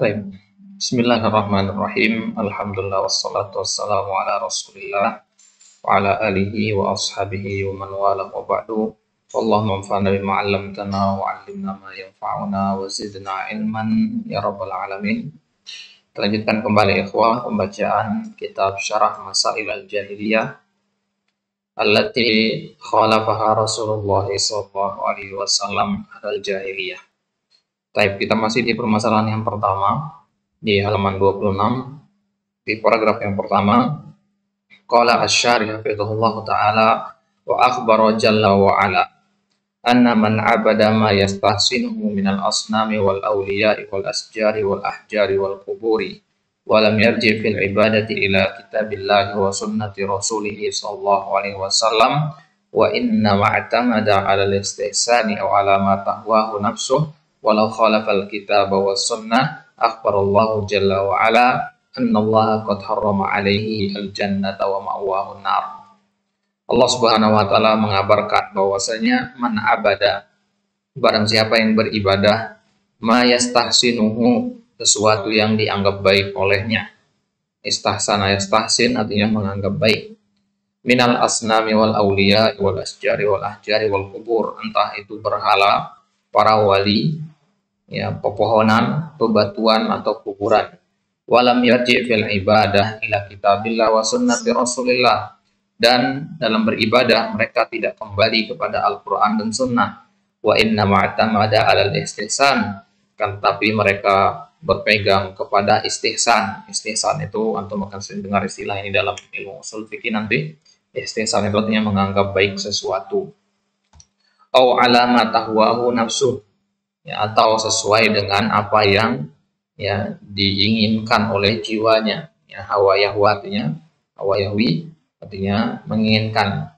Baik. Bismillahirrahmanirrahim. Alhamdulillah wassalatu wassalamu ala Rasulillah wa ala alihi wa ashabihi wa man wala wa ba'du. Allahumma anfa'na bima 'allamtana wa 'allimna ma yanfa'una wa zidna ilman ya rabbal alamin. Kita lanjutkan kembali ikhwah pembacaan kitab Syarah Masail al-Jahiliyah allati khalafaha Rasulullah sallallahu alaihi wasallam al-jahiliyah. Baik, kita masih di permasalahan yang pertama di halaman 26 di paragraf yang pertama. Qala asy-syarih hafizahullah taala wa akhbara jalla wa ala anna man abada ma yastahsinuhu minal asnami wal awliya'i wal asjari wal ahjari wal quburi wa lam yarji fil ibadati ila kitabillahi wa sunnati rasulih sallallahu alaihi wasallam wa inna ma'tamada 'ala al-istihsani aw 'ala ma tahwahu nafsuhu walau khalafal kitab wa sunnah akhbarallahu jalla wa ala annallaha qad harrama alaihi al-jannata wa ma'wahu nar. Allah Subhanahu wa taala mengabarkan bahwasanya man abada, barang siapa yang beribadah, ma yastahsinuhu, sesuatu yang dianggap baik olehnya. Istahsana yastahsin artinya menganggap baik. Minal asnami wal awliya wal asjari wal ahjari wal kubur, entah itu berhala, para wali, ya, pepohonan, bebatuan atau kuburan. Walam yarji' fil ibadah ila kitabillah wa sunnati rasulillah, dan dalam beribadah mereka tidak kembali kepada Al-Quran dan Sunnah. Wa inna ma'tamada 'alal istihsan, kan, tapi mereka berpegang kepada istihsan. Istihsan itu antum akan sering dengar istilah ini dalam ilmu usul fikih nanti. Istihsan itu artinya menganggap baik sesuatu. Au 'ala ma tahwahu nafsuh, ya, atau sesuai dengan apa yang, ya, diinginkan oleh jiwanya, ya, hawa yahwi artinya menginginkan.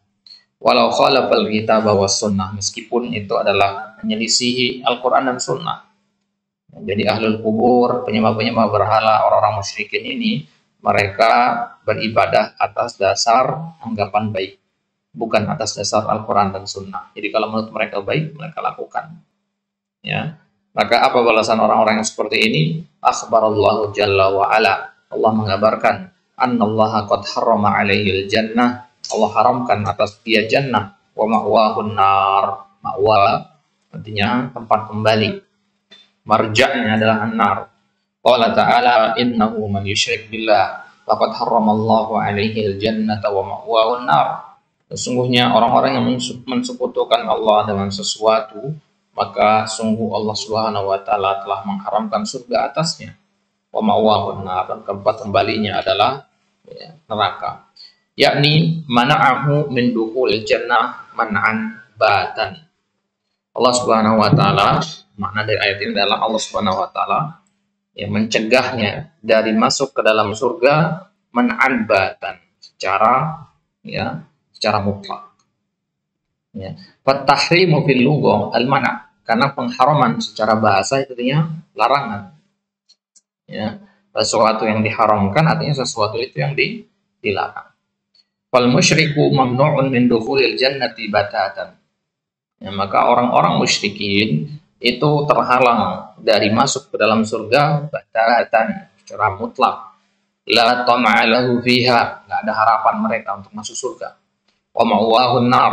Walau khalafal kitab wa sunnah, meskipun itu adalah menyelisihi Al-Quran dan Sunnah. Jadi ahlul kubur, penyembah-penyembah berhala, orang-orang musyrikin ini, mereka beribadah atas dasar anggapan baik, bukan atas dasar Al-Quran dan Sunnah. Jadi kalau menurut mereka baik, mereka lakukan. Ya, maka apa balasan orang-orang yang seperti ini? Akhbarallahu jalla wa ala, Allah mengabarkan annallaha qad harrama alaihil jannah, Allah haramkan atas dia jannah, wa ma'wahun nar, ma'wa artinya tempat kembali, marja'nya adalah an-nar. Qala ta'ala innahu man yusyrik billah faqad harramallahu alaihil jannata wa ma'wahun nar. Sesungguhnya orang-orang yang mensekutukan Allah dengan sesuatu, maka sungguh Allah Subhanahu wa taala telah mengharamkan surga atasnya. Wa ma'wahun nar, dan tempat kembalinya adalah, ya, neraka. Yakni mana'ahu min dukhulil jannah man'an batan. Allah Subhanahu wa taala, makna dari ayat ini adalah Allah Subhanahu wa taala yang mencegahnya dari masuk ke dalam surga man'an batan, secara mutlak. Ya. Fatahrimu fil lughah al-mana', karena pengharaman secara bahasa itu artinya larangan. Ya, sesuatu yang diharamkan artinya sesuatu itu yang dilarang. Fal musyriku mamnu'un min dukhulil jannati batatan. Ya, maka orang-orang musyrikin itu terhalang dari masuk ke dalam surga batatan, secara mutlak. La tama'a lahu fiha, enggak ada harapan mereka untuk masuk surga. Wa ma'wahun nar,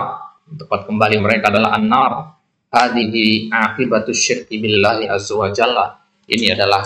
tempat kembali mereka adalah an-nar. Hadhihi akibatus syirki billahi azza wa jalla, ini adalah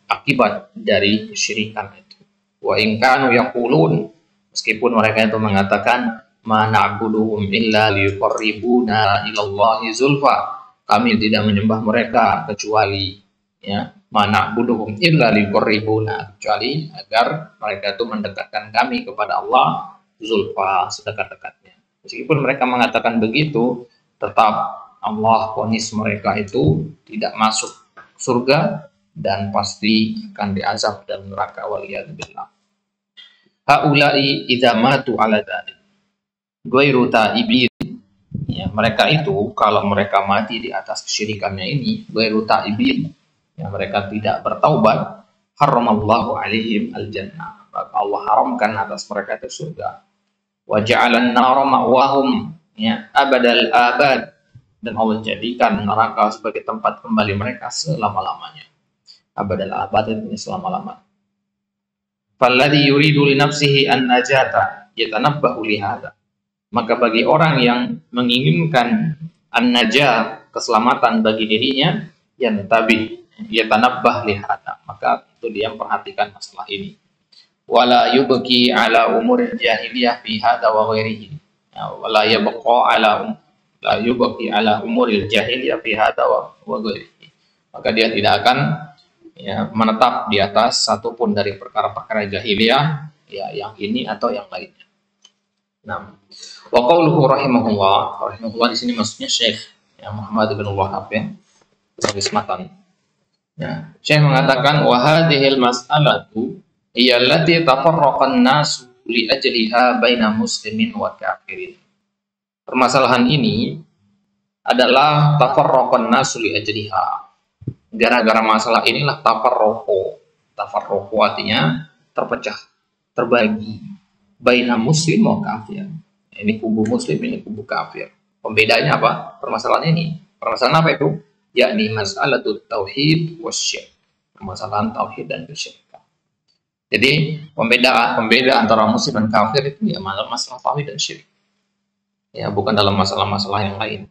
akibat dari kesyirikan itu. Wa in kanu yaqulun, meskipun mereka itu mengatakan ma na'buduhum illa liyuqarribuna ilallahi zulfa, kami tidak menyembah mereka kecuali, ya, ma na'buduhum illa liyuqarribuna, kecuali agar mereka itu mendekatkan kami kepada Allah zulfa, sedekat-dekatnya. Meskipun mereka mengatakan begitu, tetap Allah vonis mereka itu tidak masuk surga dan pasti akan diazab dalam neraka, waliyadzubillah. Haula'i idza matu ala dzalik ghairu ta'ibin, ya, mereka itu kalau mereka mati di atas kesyirikannya ini, ghairu ta'ibin, ya, mereka tidak bertaubat, haramallahu alaihim al-jannah, maka Allah haramkan atas mereka itu surga. Wa ja'alan nara ma'wahum, ya, abadal abad, dan Allah jadikan neraka sebagai tempat kembali mereka selama-lamanya. abadal abad, selama-lamanya. Falladhi yuridu li nafsihi an najata yatanabbahu li hadza. Maka bagi orang yang menginginkan an-najah, keselamatan bagi dirinya, yatanabbah li hadza, maka itu dia memperhatikan masalah ini. Wala yubqi ala umuril jahiliyah fi hadza wa ghairihi. Wala yabqa ala la yubqi ala umuril jahiliyah fi hadza wa ghairihi. Maka dia tidak akan menetap di atas satupun dari perkara-perkara jahiliyah, ya, yang ini atau yang lainnya. Nah, wa qauluhu rahimahullah di sini maksudnya Syekh Muhammad bin Wahab, garis matan. Ya, Syekh mengatakan wa hadhil mas'alatu hiya allati tafarraqa an-nas li ajliha baina muslimin wa kafirin. Permasalahan ini adalah tafarraqa an-nas li ajliha. Gara-gara masalah inilah tafarroqo artinya terpecah, terbagi, baina muslim wa kafir. Ini kubu muslim, ini kubu kafir. Pembedanya apa? Permasalahannya ini. Permasalahan apa itu? Yakni mas'alatul tauhid wasyirik. Permasalahan tauhid dan kesyirikan. Jadi pembeda antara muslim dan kafir itu ya masalah tauhid dan syirik. Ya, bukan dalam masalah-masalah yang lain.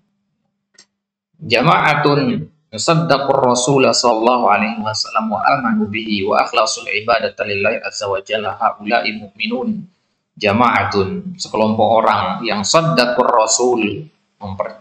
Jama'atun saddaqur Rasul sallallahu alaihi wasallam wa amanu bihi wa akhlasul ibadata lillahi azza wa jalla haula'i mu'minun. Jama'atun, sekelompok orang yang saddaqur Rasul,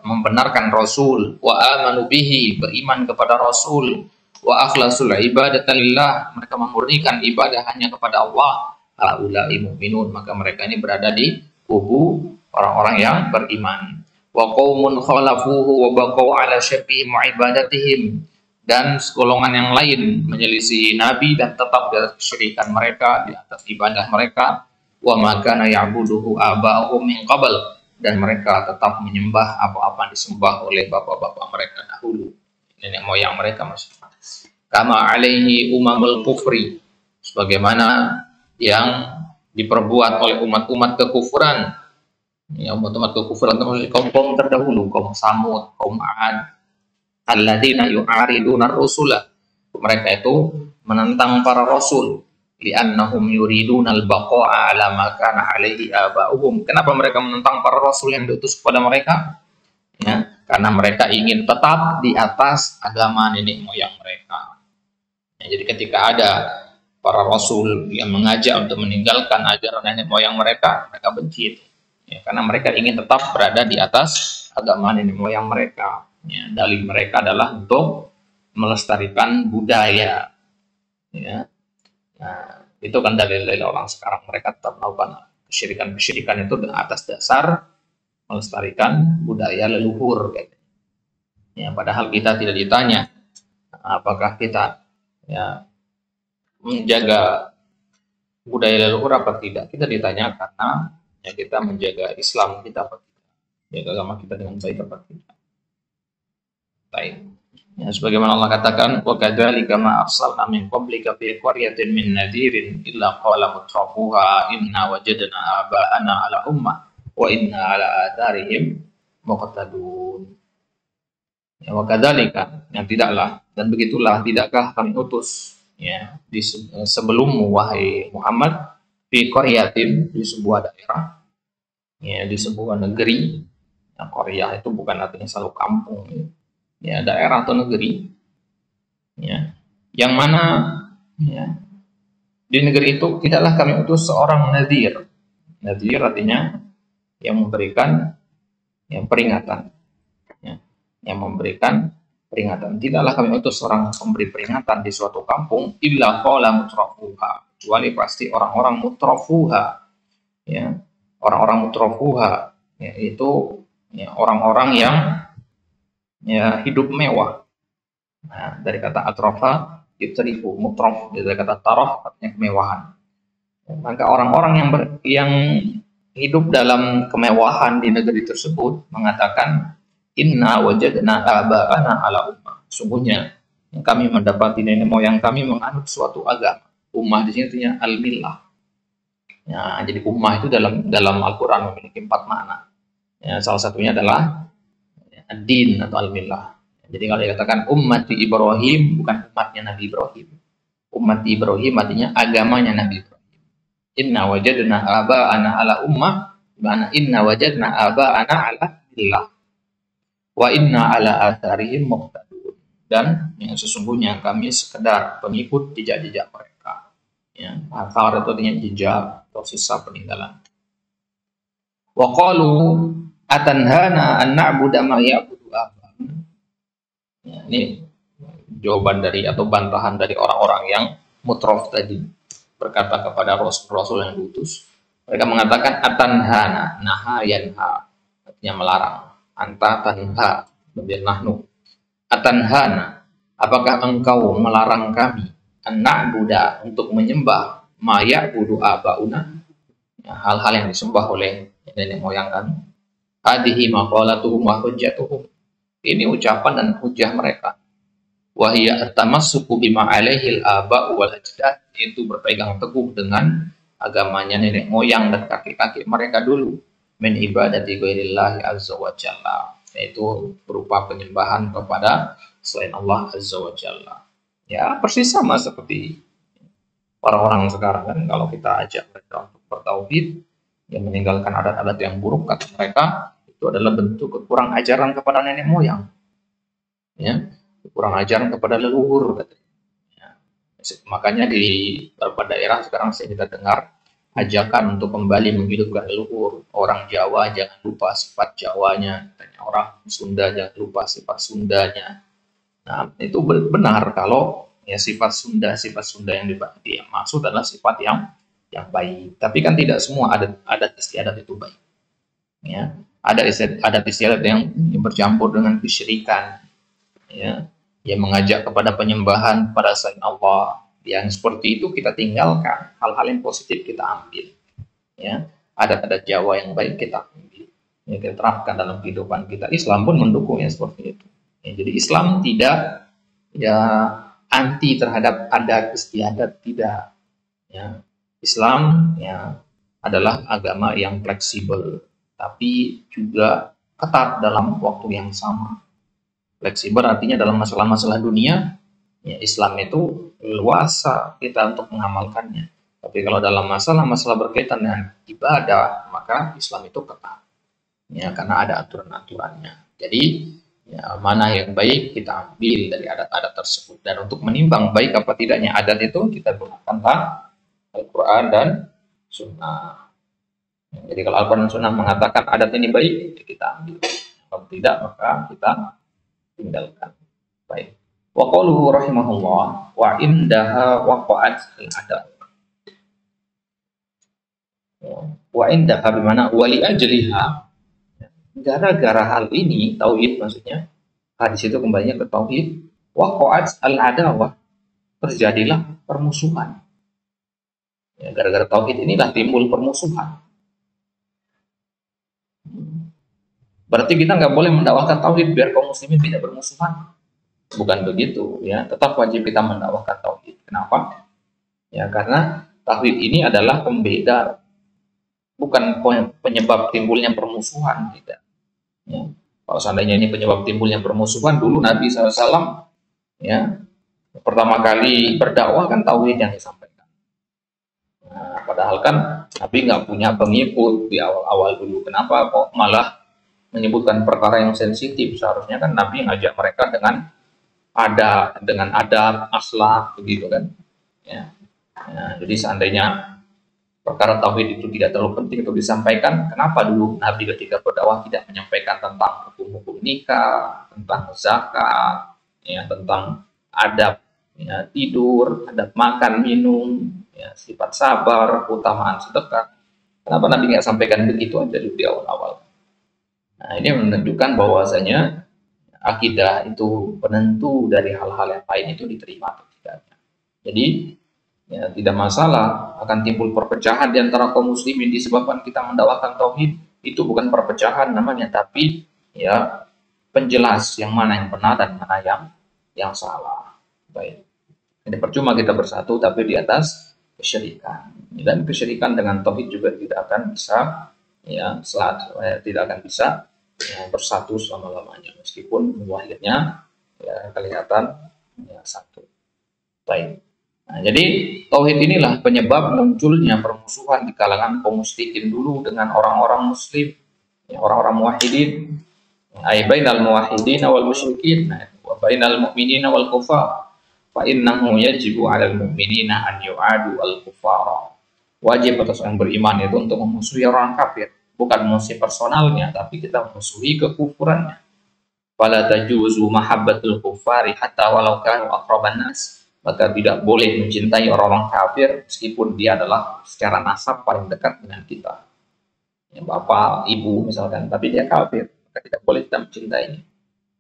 membenarkan Rasul, wa amanu bihi, beriman kepada Rasul, wa akhlasul ibadata lillah, mereka memurnikan ibadah hanya kepada Allah, haula'i mu'minun, maka mereka ini berada di kubu orang-orang yang beriman. Wa qaumun khalafuhu wa baqau ala syirkihim wa ibadatihim, dan golongan yang lain menyelisih Nabi dan tetap di atas kesyirikan mereka, di atas ibadah mereka. Wa ma kana ya'buduhu aba'uhum min qabl, dan mereka tetap menyembah apa-apa disembah oleh bapak-bapak mereka dahulu, nenek moyang mereka maksudnya. Kama alaihi umamul kufri, sebagaimana yang diperbuat oleh umat-umat kekufuran. Ya, umat-umat kekufuran termasuk kaum-kaum terdahulu, kaum Samud, kaum Ad, alladzina yu'ariduna ar-rusula. Mereka itu menentang para rasul, li'annahum yuriduna al-baqa'a ala ma kana alaihi aba'uhum. Kenapa mereka menentang para rasul yang diutus kepada mereka? Ya, karena mereka ingin tetap di atas agama nenek moyang mereka. Ya, jadi ketika ada para rasul yang mengajak untuk meninggalkan ajaran nenek moyang mereka, mereka benci itu. Ya, karena mereka ingin tetap berada di atas agama nenek moyang mereka. Ya, dalih mereka adalah untuk melestarikan budaya. Ya. Nah, itu kan dalil-dalil orang sekarang. Mereka tetap melakukan kesyirikan itu atas dasar melestarikan budaya leluhur. Ya, padahal kita tidak ditanya apakah kita menjaga budaya leluhur apa tidak. Kita ditanya karena kita menjaga Islam kita apa tidak, menjaga agama kita dengan baik apa tidak. Baik. Ya, sebagaimana Allah katakan, wa kadzalika ma arsalna min qablika fi qaryatin min nadhirin illa qala mutrafuha inna wajadna aba'ana ala ummah wa inna ala atharihim muqtadun. Ya, wa kadzalika, yang tidaklah dan begitulah tidakkah kami utus di sebelummu wahai Muhammad, fi qaryatin, di sebuah daerah, di sebuah negeri. Qaryah itu bukan artinya selalu kampung, daerah atau negeri, yang mana di negeri itu tidaklah kami utus seorang nadhir. Nadhir artinya yang memberikan peringatan, yang memberikan peringatan. Tidaklah kami utus seorang pemberi peringatan di suatu kampung, illa qala mutrafuha, kecuali pasti orang-orang mutrafuha, orang-orang mutrafuha, itu orang-orang yang hidup mewah. Nah, dari kata atrafa yutrifu, mutraf dari kata taraf artinya kemewahan. Maka orang-orang yang hidup dalam kemewahan di negeri tersebut mengatakan, inna wajadna aba'ana ala ummah, sungguhnya kami mendapati nenek moyang kami menganut suatu agama. Ummah di sini artinya al-millah. Ya, jadi ummah itu dalam Al-Quran memiliki 4 makna. Ya, salah satunya adalah ad-din atau al-millah. Jadi kalau dikatakan ummati Ibrahim bukan umatnya Nabi Ibrahim. Umat Ibrahim artinya agamanya Nabi Ibrahim. Inna wajadna aba'ana ala ummah, mana inna wajadna aba'ana ala billah. Wa inna ala atharihim muqtadun. Dan yang sesungguhnya kami sekedar pengikut jejak-jejak mereka. Ya, athar itu artinya jejak atau sisa peninggalan. Wa qalu atanhana an na'budu ma ya'budu aba'una. Ya, ini jawaban dari atau bantahan dari orang-orang yang mutrof tadi berkata kepada Rasul yang diutus. Mereka mengatakan atanhana, naha yanha, artinya melarang. Anta tanha, lebih nahnu. Atanhana, apakah engkau melarang kami an-na'budu untuk menyembah ma ya'budu abauna, ya, hal-hal yang disembah oleh nenek moyang kami. Hadhihi maqalatuhum wa hujjatuhum. Ini ucapan dan hujah mereka. Wa hiya at-tamassuku bima alaihi al-aba' wal ajdad, itu berpegang teguh dengan agamanya nenek moyang dan kakek-kakek mereka dulu, min ibadati ghairillahi azza wa jalla, yaitu berupa penyembahan kepada selain Allah azza wa jalla. Ya, persis sama seperti orang-orang sekarang kan, kalau kita ajak mereka untuk bertauhid, yang meninggalkan adat-adat yang buruk, kata mereka itu adalah bentuk kekurang ajaran kepada nenek moyang, ya, kurang ajaran kepada leluhur, katanya. Ya. Makanya di beberapa daerah sekarang saya kita dengar ajakan untuk kembali menghidupkan leluhur. Orang Jawa jangan lupa sifat Jawanya, katanya. Orang Sunda jangan lupa sifat Sundanya. Nah, itu benar kalau ya sifat Sunda yang dimaksud adalah sifat yang baik. Tapi kan tidak semua adat istiadat itu baik. Ya, ada adat istiadat yang bercampur dengan kesyirikan, ya, yang mengajak kepada penyembahan pada selain Allah. Yang seperti itu kita tinggalkan, hal-hal yang positif kita ambil, ya. Adat-adat Jawa yang baik kita ambil, ya, kita terapkan dalam kehidupan kita. Islam pun mendukung yang seperti itu, ya. Jadi Islam tidak ya anti terhadap adat istiadat, tidak, ya. Islam ya adalah agama yang fleksibel, tapi juga ketat dalam waktu yang sama. Fleksibel artinya dalam masalah-masalah dunia, ya, Islam itu luasa kita untuk mengamalkannya. Tapi kalau dalam masalah-masalah berkaitan dengan ibadah, maka Islam itu ketat, ya, karena ada aturan-aturannya. Jadi ya, mana yang baik kita ambil dari adat-adat tersebut. Dan untuk menimbang baik apa tidaknya adat itu, kita gunakanlah Al-Quran dan Sunnah. Jadi kalau Al-Quran dan Sunnah mengatakan adat ini baik, kita ambil. Kalau tidak, maka kita tinggalkan. Baik. Wa qaluhu rahimahullah wa indaha waqa'at al-adab. Wa indaha bimana wali ajliha. Gara-gara hal ini, tauhid maksudnya, hadis itu kembalinya ke tauhid, waqa'at al-adawah, terjadilah permusuhan. Ya, gara-gara tauhid inilah timbul permusuhan. Berarti kita nggak boleh mendakwahkan tauhid biar kaum muslimin tidak bermusuhan. Bukan begitu, ya. Tetap wajib kita mendakwahkan tauhid. Kenapa? Ya, karena tauhid ini adalah pembeda, bukan penyebab timbulnya permusuhan, tidak. Ya. Kalau seandainya ini penyebab timbulnya permusuhan, dulu Nabi SAW, ya, pertama kali berdakwah kan tauhid yang disampaikan. Nah, padahal kan Nabi nggak punya pengikut di awal-awal dulu. Kenapa kok malah menyebutkan perkara yang sensitif? Seharusnya kan Nabi ngajak mereka dengan adab, akhlak, begitu kan? Ya. Nah, jadi seandainya perkara tauhid itu tidak terlalu penting untuk disampaikan, kenapa dulu Nabi ketika berdakwah tidak menyampaikan tentang hukum-hukum nikah, tentang zakat, ya, tentang adab, ya, tidur, adab makan minum, ya, sifat sabar, keutamaan sedekah? Kenapa Nabi nggak sampaikan begitu aja di awal-awal? Nah, ini menunjukkan bahwasanya akidah itu penentu dari hal-hal yang lain itu diterima atau tidaknya. Jadi ya, tidak masalah akan timbul perpecahan di antara kaum muslimin disebabkan kita mendakwakan tauhid. Itu bukan perpecahan namanya, tapi ya penjelas yang mana yang benar dan mana yang salah. Baik. Jadi percuma kita bersatu tapi di atas kesyirikan. Dan kesyirikan dengan tauhid juga tidak akan bisa, ya, tidak akan bisa, ya, bersatu selama-lamanya, meskipun lahirnya Ya, kelihatan ya, satu. Baik. Nah, jadi tauhid inilah penyebab munculnya permusuhan di kalangan kaum musyrikin dulu dengan orang-orang muslim, ya, orang-orang muwahhidin, ay bainal muwahhidin wal musyrikin, wa bainal mu'minina wal kufar. Fa innahu yajibu 'alal mu'minina an yu'adu al kufara. Wajib atas orang beriman itu untuk memusuhi orang kafir, bukan musuh personalnya, tapi kita memusuhi kekufurannya. Fala tajuzu mahabbatul kufari hatta walau kanu aqraban nas. Maka tidak boleh mencintai orang-orang kafir meskipun dia adalah secara nasab paling dekat dengan kita. Ya, bapak, ibu misalkan, tapi dia kafir, maka tidak boleh kita mencintainya.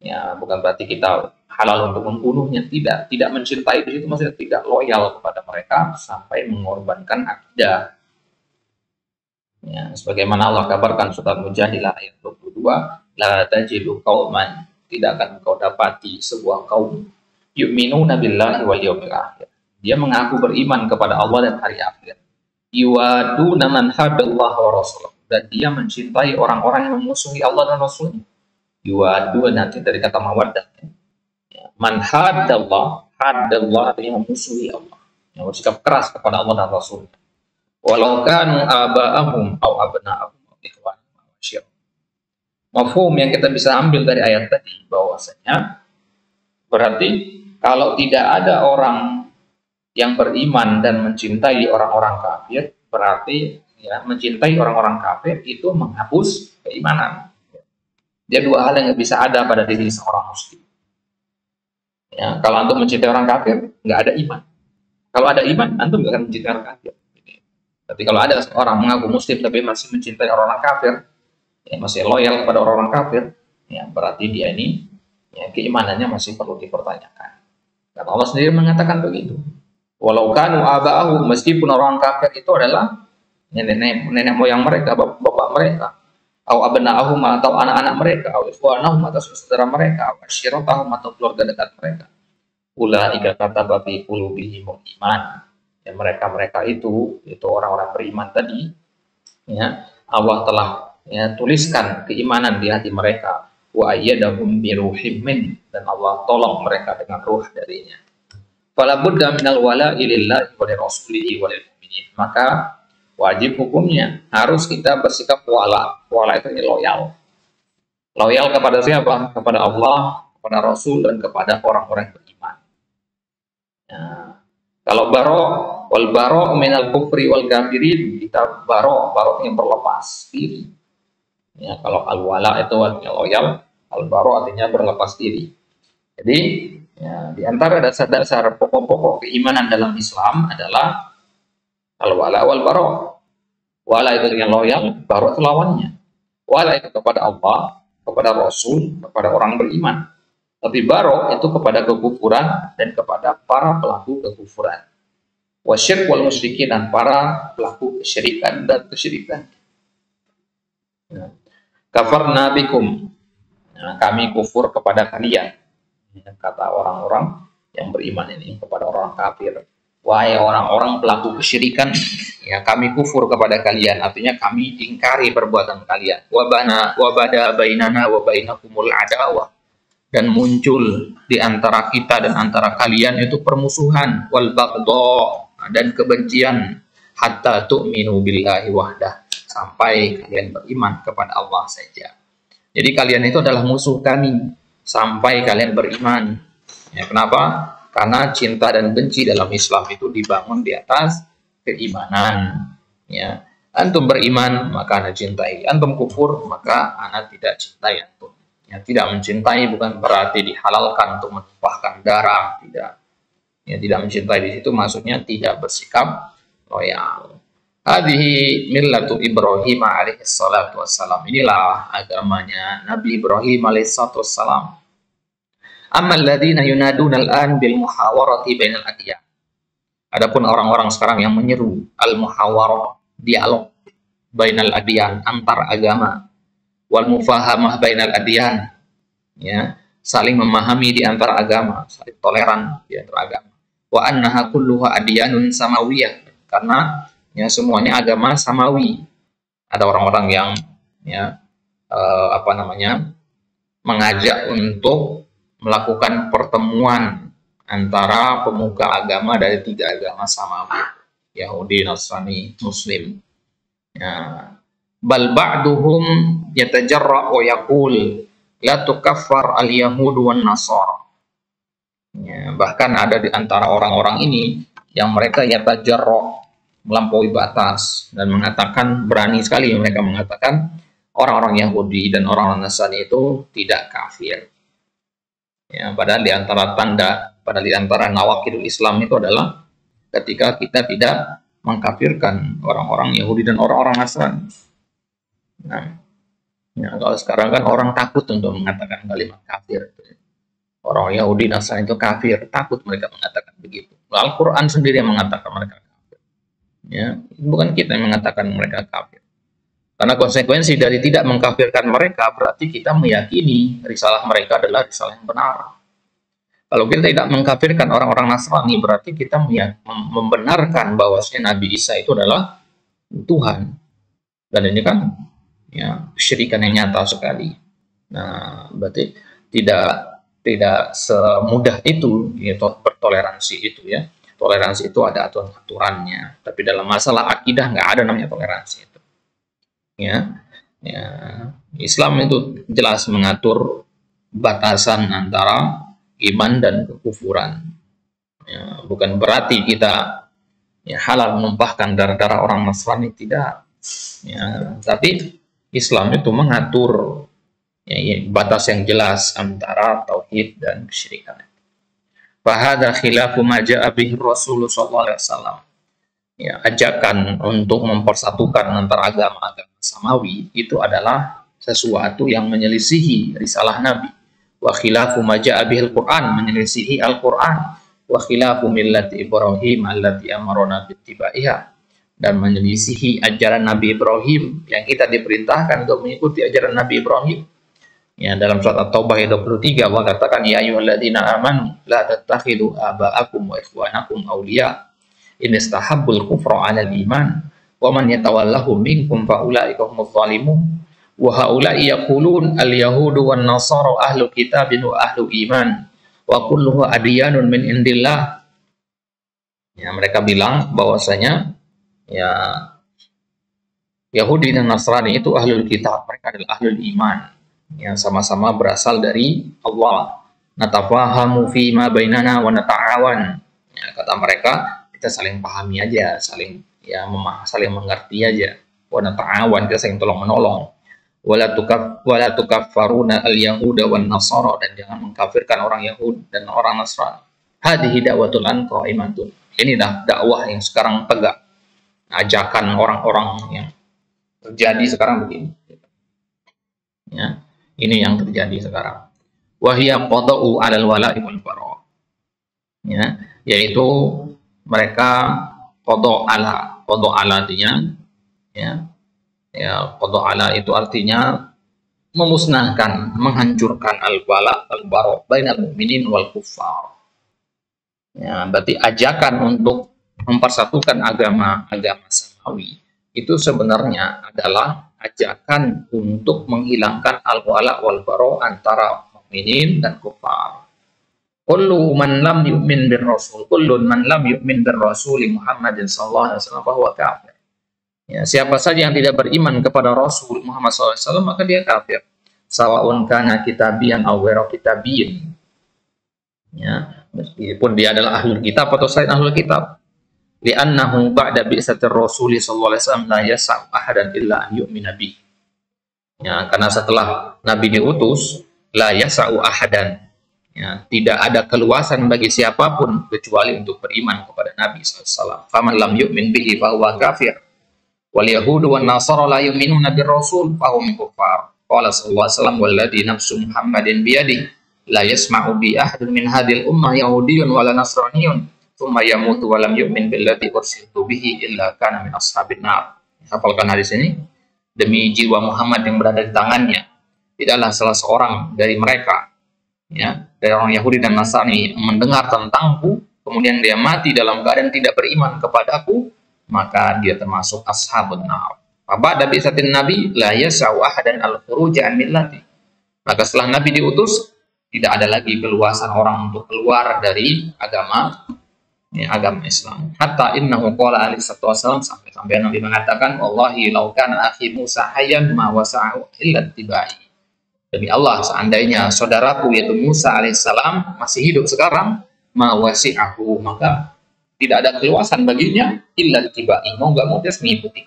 Ya, bukan berarti kita halal untuk membunuhnya, tidak mencintai di situ maksudnya tidak loyal kepada mereka sampai mengorbankan akidah. Ya, sebagaimana Allah kabarkan surat Mujadilah ayat 22, la tajidu qauman, tidak akan kau dapati sebuah kaum yu'minuna billahi wal yawmil akhir. Dia mengaku beriman kepada Allah dan hari akhir. Yuwaduna man hadallahu wa rasulahu, dan dia mencintai orang-orang yang memusuhi Allah dan Rasulnya. Yuwadu nanti dari kata mawaddah. Man hadallah, hadallah artinya memusuhi Allah, yang bersikap keras kepada Allah dan Rasulnya. Walau kanu aba'ahum au abna'ahum au ikhwanahum au asyirahum. Mafhum yang kita bisa ambil dari ayat tadi bahwasanya berarti kalau tidak ada orang yang beriman dan mencintai orang-orang kafir, berarti ya mencintai orang-orang kafir itu menghapus keimanan. Dia dua hal yang nggak bisa ada pada diri seorang muslim. Ya, kalau antum mencintai orang kafir, nggak ada iman. Kalau ada iman, antum nggak akan mencintai orang kafir. Tapi kalau ada seorang mengaku muslim tapi masih mencintai orang-orang kafir, ya, masih loyal kepada orang-orang kafir, ya berarti dia ini ya, keimanannya masih perlu dipertanyakan. Karena Allah sendiri mengatakan begitu. Walau kanu aba'ahu, meskipun orang kafir itu adalah nenek moyang mereka, bapak mereka, au abna'ahum atau anak-anak mereka, au ikhwanahum atau saudara mereka, au asyiratahum atau keluarga dekat mereka. Ulaika kataba fi qulubihimul iman. Ya, mereka itu orang-orang beriman tadi, ya Allah telah ya, tuliskan keimanan di hati mereka. Wa ayyadahum bi ruhim min, dan Allah tolong mereka dengan ruh darinya. Fala budda minal wala'i lillahi wa li rasulihi wa lil mu'minin. Maka wajib hukumnya harus kita bersikap wala. Wala itu loyal. Loyal kepada siapa? Kepada Allah, kepada Rasul, dan kepada orang-orang beriman. Ya. Kalau wal baro minal kufri wal kafirin, kita baro yang berlepas diri. Ya, kalau al-wala itu artinya loyal, al-baro artinya berlepas diri. Jadi, ya, di antara dasar-dasar pokok-pokok keimanan dalam Islam adalah al-wala wal-baro. Wala itu dengan loyal, baro itu lawannya. Wala itu kepada Allah, kepada Rasul, kepada orang beriman. Tapi baro itu kepada kekufuran dan kepada para pelaku kekufuran. Wasyirk wal musyrikin, dan para pelaku kesyirikan dan kesyirikan. Ya. Kafarna bikum, nah, kami kufur kepada kalian, kata orang-orang yang beriman ini kepada orang kafir. Wahai orang-orang pelaku kesyirikan, ya kami kufur kepada kalian, artinya kami ingkari perbuatan kalian. Wabada bainana wa bainakumul adawah, dan muncul di antara kita dan antara kalian itu permusuhan, wal baghdha, dan kebencian, hatta tu'minu billahi wahdah, sampai kalian beriman kepada Allah saja. Jadi kalian itu adalah musuh kami sampai kalian beriman. Ya, kenapa? Karena cinta dan benci dalam Islam itu dibangun di atas keimanan. Ya, antum beriman maka anda cintai, antum kufur maka anda tidak cintai antum. Ya, tidak mencintai bukan berarti dihalalkan untuk menumpahkan darah, tidak. Ya, tidak mencintai di situ maksudnya tidak bersikap loyal. Hadhihi millatu Ibrahim alaihi salatu wassalam. Inilah agamanya Nabi Ibrahim alaihi salatu wassalam. Ammal ladzina yunaduna al-an bil muhawarati bainal adyan. Adapun orang-orang sekarang yang menyeru al-muhawarah, dialog bainal adyan, antar agama, wal mufahamah bainal adyan, ya, saling memahami di antara agama, saling toleran di antara agama. Wa annaha kulluha adyanun samawiyah, karena ya semuanya agama samawi. Ada orang-orang yang ya mengajak untuk melakukan pertemuan antara pemuka agama dari tiga agama samawi, Yahudi, Nasrani, Muslim. Ya. Bal ba'duhum yatajarra wa yaqul la tukaffar al-yahud wan nasara. Ya, bahkan ada di antara orang-orang ini yang mereka yatajarra, melampaui batas dan mengatakan, berani sekali mereka mengatakan orang-orang Yahudi dan orang-orang Nasrani itu tidak kafir. Ya, padahal di antara nawaqidul Islam itu adalah ketika kita tidak mengkafirkan orang-orang Yahudi dan orang-orang Nasrani. Nah, ya, kalau sekarang kan orang takut untuk mengatakan kalimat kafir. Orang Yahudi Nasrani itu kafir, takut mereka mengatakan begitu. Al-Quran sendiri yang mengatakan mereka kafir. Ya, bukan kita yang mengatakan mereka kafir. Karena konsekuensi dari tidak mengkafirkan mereka berarti kita meyakini risalah mereka adalah risalah yang benar. Kalau kita tidak mengkafirkan orang-orang Nasrani berarti kita membenarkan bahwasanya Nabi Isa itu adalah Tuhan. Dan ini kan ya kesyirikan yang nyata sekali. Nah, berarti tidak semudah itu yaitu bertoleransi itu ya. Toleransi itu ada aturan-aturannya. Tapi dalam masalah akidah nggak ada namanya toleransi itu. Ya, Islam itu jelas mengatur batasan antara iman dan kekufuran. Ya, bukan berarti kita halal menumpahkan darah-darah orang Nasrani, tidak. Ya, tapi Islam itu mengatur batas yang jelas antara tauhid dan kesyirikan. Fahadha khilafu ma ja'a bihi Rasulullah sallallahu alaihi wasallam. Ya, ajakan untuk mempersatukan antara agama-agama samawi itu adalah sesuatu yang menyelisihi risalah Nabi. Wa khilafu ma ja'a bihi Al-Qur'an, menyelisihi Al-Qur'an. Wa khilafu millati Ibrahim allati amarna bittibaiha, dan menyelisihi ajaran Nabi Ibrahim yang kita diperintahkan untuk mengikuti ajaran Nabi Ibrahim. Ya, dalam surat At-Taubah ayat 23 Allah katakan, ya ayyuhalladzina amanu la tattakhidu aba'akum wa ikhwanakum awliya in istahabbul kufra 'alal iman wa man yatawallahum minkum fa ulaika humudz zalimun wa haula'i yaqulun al yahudu wan nasara ahlu kitabin wa ahlu iman wa kulluhu adyanun min indillah. Ya, mereka bilang bahwasanya ya Yahudi dan Nasrani itu ahlul kitab, mereka adalah ahlul iman, yang sama-sama berasal dari Allah. Natafahamu fi ma bainana wa nata'awan. Ya, kata mereka, kita saling pahami aja, saling mengerti aja. Wa nata'awan, kita saling tolong-menolong. Wala tukaffaruna al-yahuda wan nasara, dan jangan mengkafirkan orang Yahud dan orang Nasrani. Hadhihi da'watul qa'imatun. Ini dakwah yang sekarang tegak. Ajakan orang-orang yang terjadi sekarang begini. Ya, ini yang terjadi sekarang. Wahiyya qada'u 'alal wala'i wal bara'. Ya, yaitu mereka qada' ala artinya qada' itu artinya memusnahkan, menghancurkan al-wala' wal bara' bainal mu'minin wal kuffar. Ya, berarti ajakan untuk mempersatukan agama-agama samawi itu sebenarnya adalah ajakan untuk menghilangkan al-wala' wal bara' antara mukminin dan kufar. Kullu man lam yu'min bir rasul, kullun man lam yu'min bir rasul Muhammadin sallallahu alaihi wasallam bahwa kafir. Ya, siapa saja yang tidak beriman kepada Rasul Muhammad sallallahu alaihi wasallam maka dia kafir. Sawaun kana kitabiyan aw ghairu kitabiyin. Ya, meskipun dia adalah ahlul kitab atau selain ahlul kitab. Li'annahu ba'da bi'satir Rasul sallallahu alaihi wasallam la yas'u ahadan illa an yu'mina bih. Ya, karena setelah Nabi diutus, la yas'u ahadan. Ya, tidak ada keluasan bagi siapapun kecuali untuk beriman kepada Nabi sallallahu alaihi wasallam. Faman lam yu'min bihi fa huwa kafir. Wal yahudu wan nasara la yu'minuna bir rasul fa hum kuffar. Qala sallallahu alaihi wasallam walladzi nafsu Muhammadin biyadihi la yasma'u bi ahadin min hadhil ummah yahudiyyun wala nasraniyyun tsumma yamutu wa lam yu'min billadzi ursiltu bihi illa kana min ashabin nar. Hafalkan hadis ini. Demi jiwa Muhammad yang berada di tangannya, tidaklah salah seorang dari mereka, ya, dari orang Yahudi dan Nasrani mendengar tentangku kemudian dia mati dalam keadaan tidak beriman kepadaku, maka dia termasuk ashabun nar. Ba'da bi'satin nabi la yas'u ahadan al-khuruj an millati. Maka setelah Nabi diutus, tidak ada lagi keluasan orang untuk keluar dari agama, ya, agama Islam. Hatta innahu qala alaihi wasallam, sampai Nabi mengatakan, wallahi law kana akhi Musa hayyan ma wasa'u illa tibai. Demi Allah, seandainya saudaraku yaitu Musa alaihissalam masih hidup sekarang, ma wasi'ahu, maka tidak ada keluasan baginya illa tibai, mau nggak mau dia mengikuti,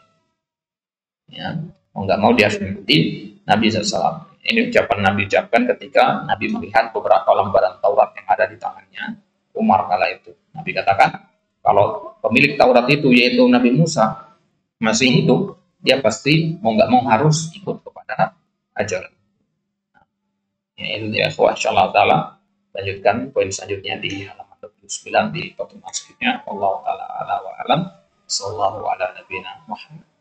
ya, mau nggak mau dia mengikuti Nabi SAW. Ini ucapan Nabi ucapkan ketika Nabi melihat beberapa lembaran Taurat yang ada di tangannya Umar kala itu. Nabi katakan, kalau pemilik Taurat itu yaitu Nabi Musa masih hidup, dia pasti mau nggak mau harus ikut kepada ajaran. Ya, itu dia, insyaallah taala. Lanjutkan poin selanjutnya di halaman 29 di pertemuan selanjutnya. Allah taala ala wa alam. Sallallahu ala nabiyina Muhammad.